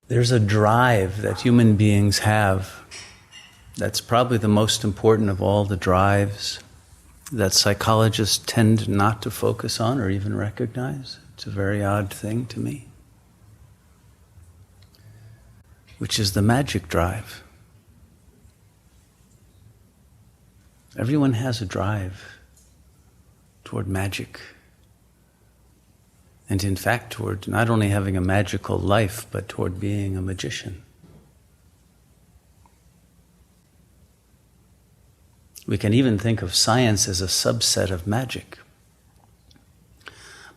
There's a drive that human beings have that's probably the most important of all the drives that psychologists tend not to focus on or even recognize. It's a very odd thing to me, which is the magic drive. Everyone has a drive toward magic. And in fact, toward not only having a magical life, but toward being a magician. We can even think of science as a subset of magic.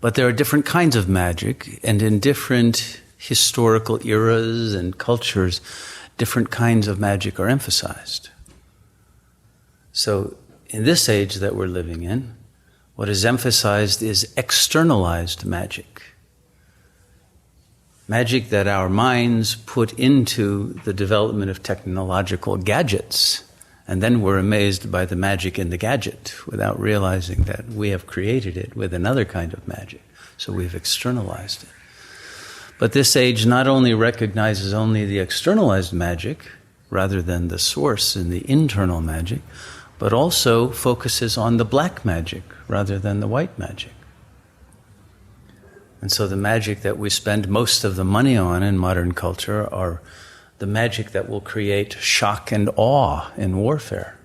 But there are different kinds of magic, and in different historical eras and cultures, different kinds of magic are emphasized. So, in this age that we're living in, what is emphasized is externalized magic. Magic that our minds put into the development of technological gadgets. And then we're amazed by the magic in the gadget without realizing that we have created it with another kind of magic. So we've externalized it. But this age not only recognizes only the externalized magic rather than the source in the internal magic, but also focuses on the black magic rather than the white magic. And so the magic that we spend most of the money on in modern culture are the magic that will create shock and awe in warfare.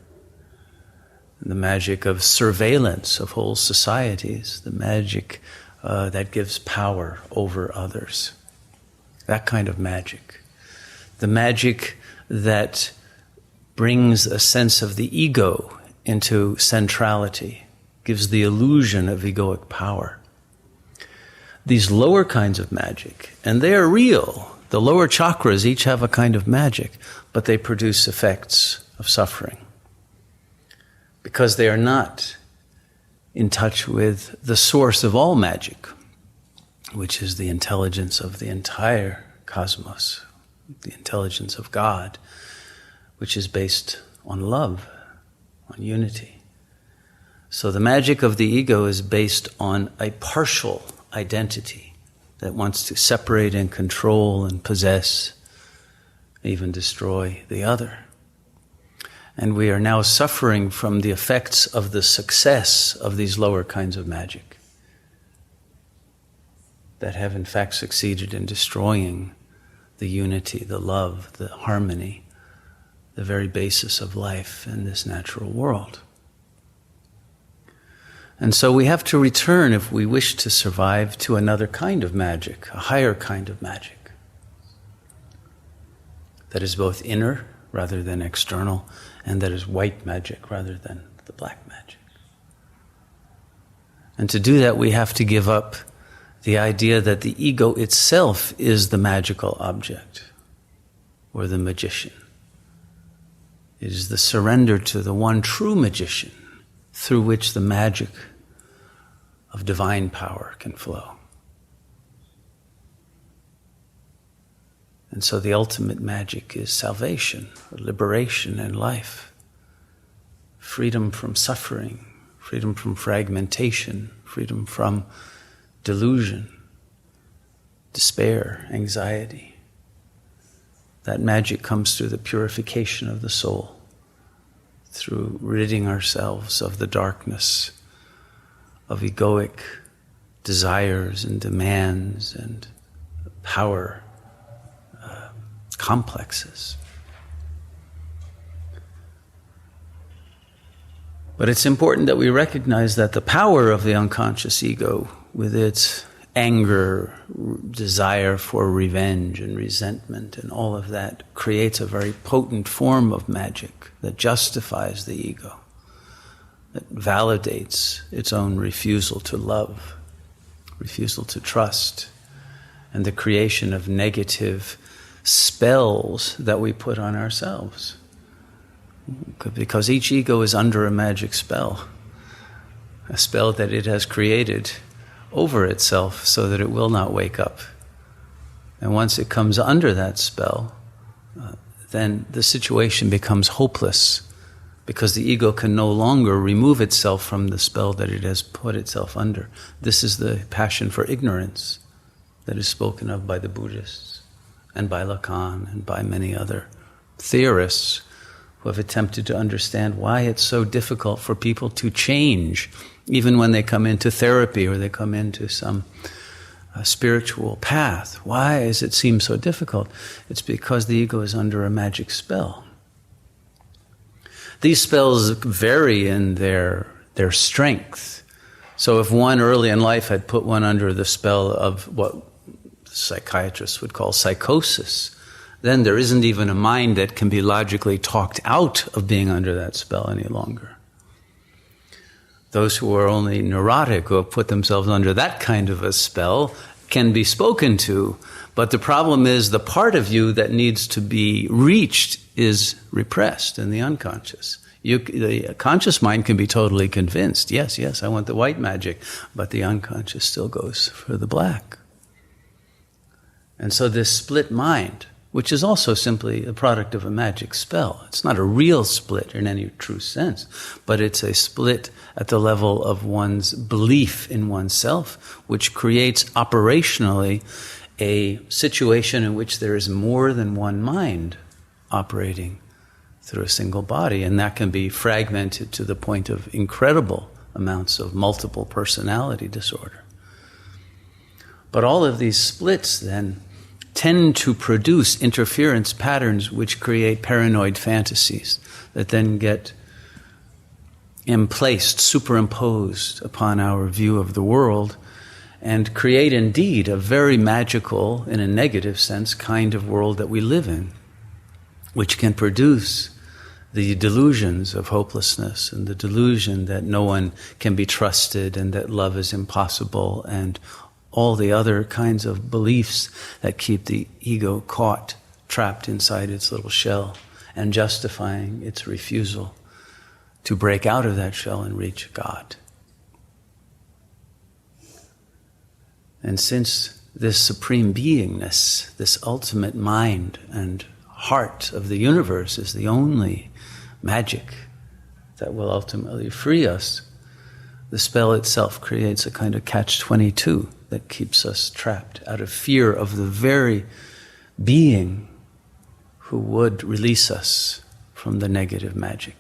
The magic of surveillance of whole societies, the magic that gives power over others. That kind of magic. The magic that brings a sense of the ego into centrality, gives the illusion of egoic power. These lower kinds of magic, and they are real. The lower chakras each have a kind of magic, but they produce effects of suffering because they are not in touch with the source of all magic, which is the intelligence of the entire cosmos, the intelligence of God, which is based on love, on unity. So the magic of the ego is based on a partial identity that wants to separate and control and possess, even destroy the other. And we are now suffering from the effects of the success of these lower kinds of magic that have in fact succeeded in destroying the unity, the love, the harmony, the very basis of life in this natural world. And so we have to return, if we wish to survive, to another kind of magic, a higher kind of magic that is both inner rather than external, and that is white magic rather than the black magic. And to do that, we have to give up the idea that the ego itself is the magical object or the magician. It is the surrender to the one true magician through which the magic of divine power can flow. And so the ultimate magic is salvation, or liberation and life, freedom from suffering, freedom from fragmentation, freedom from delusion, despair, anxiety. That magic comes through the purification of the soul, through ridding ourselves of the darkness of egoic desires and demands and power complexes. But it's important that we recognize that the power of the unconscious ego, with its anger, desire for revenge and resentment and all of that, creates a very potent form of magic that justifies the ego, that validates its own refusal to love, refusal to trust, and the creation of negative spells that we put on ourselves. Because each ego is under a magic spell, a spell that it has created over itself so that it will not wake up. And once it comes under that spell, then the situation becomes hopeless because the ego can no longer remove itself from the spell that it has put itself under. This is the passion for ignorance that is spoken of by the Buddhists and by Lacan and by many other theorists who have attempted to understand why it's so difficult for people to change, even when they come into therapy or they come into some spiritual path. Why does it seem so difficult? It's because the ego is under a magic spell. These spells vary in their strength. So if one early in life had put one under the spell of what psychiatrists would call psychosis, then there isn't even a mind that can be logically talked out of being under that spell any longer. Those who are only neurotic, who have put themselves under that kind of a spell, can be spoken to. But the problem is the part of you that needs to be reached is repressed in the unconscious. The conscious mind can be totally convinced, yes, I want the white magic, but the unconscious still goes for the black. And so this split mind, which is also simply a product of a magic spell, it's not a real split in any true sense, but it's a split at the level of one's belief in oneself, which creates operationally a situation in which there is more than one mind operating through a single body, and that can be fragmented to the point of incredible amounts of multiple personality disorder. But all of these splits then tend to produce interference patterns which create paranoid fantasies that then get emplaced, superimposed upon our view of the world, and create indeed a very magical, in a negative sense, kind of world that we live in, which can produce the delusions of hopelessness and the delusion that no one can be trusted and that love is impossible and all the other kinds of beliefs that keep the ego caught, trapped inside its little shell and justifying its refusal to break out of that shell and reach God. And since this supreme beingness, this ultimate mind and heart of the universe is the only magic that will ultimately free us, the spell itself creates a kind of catch-22 that keeps us trapped out of fear of the very being who would release us from the negative magic.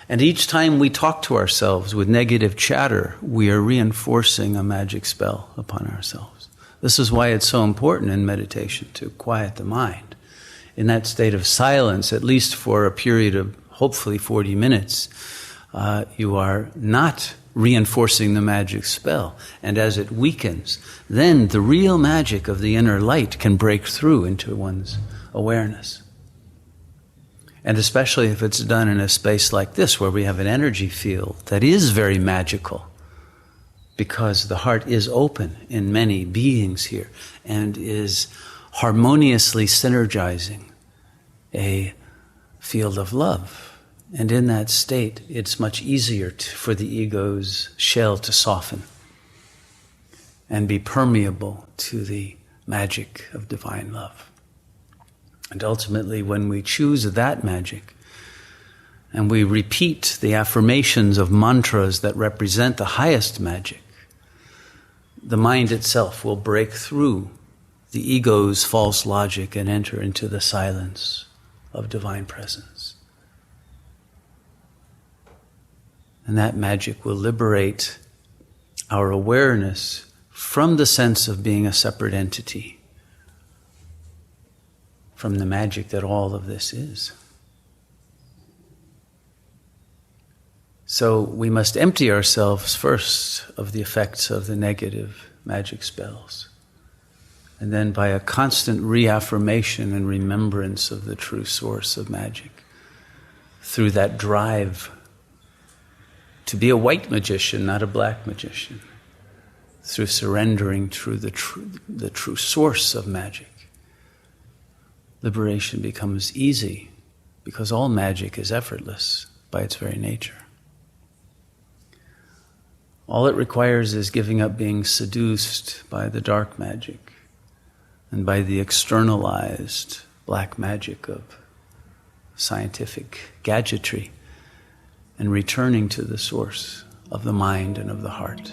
And each time we talk to ourselves with negative chatter, we are reinforcing a magic spell upon ourselves. This is why it's so important in meditation to quiet the mind. In that state of silence, at least for a period of hopefully 40 minutes, you are not reinforcing the magic spell. And as it weakens, then the real magic of the inner light can break through into one's awareness. And especially if it's done in a space like this, where we have an energy field that is very magical, because the heart is open in many beings here and is harmoniously synergizing a field of love. And in that state, it's much easier for the ego's shell to soften and be permeable to the magic of divine love. And ultimately, when we choose that magic and we repeat the affirmations of mantras that represent the highest magic, the mind itself will break through the ego's false logic and enter into the silence of divine presence. And that magic will liberate our awareness from the sense of being a separate entity, from the magic that all of this is. So we must empty ourselves first of the effects of the negative magic spells. And then by a constant reaffirmation and remembrance of the true source of magic, through that drive to be a white magician, not a black magician, through surrendering to the true source of magic, liberation becomes easy, because all magic is effortless by its very nature. All it requires is giving up being seduced by the dark magic and by the externalized black magic of scientific gadgetry, and returning to the source of the mind and of the heart.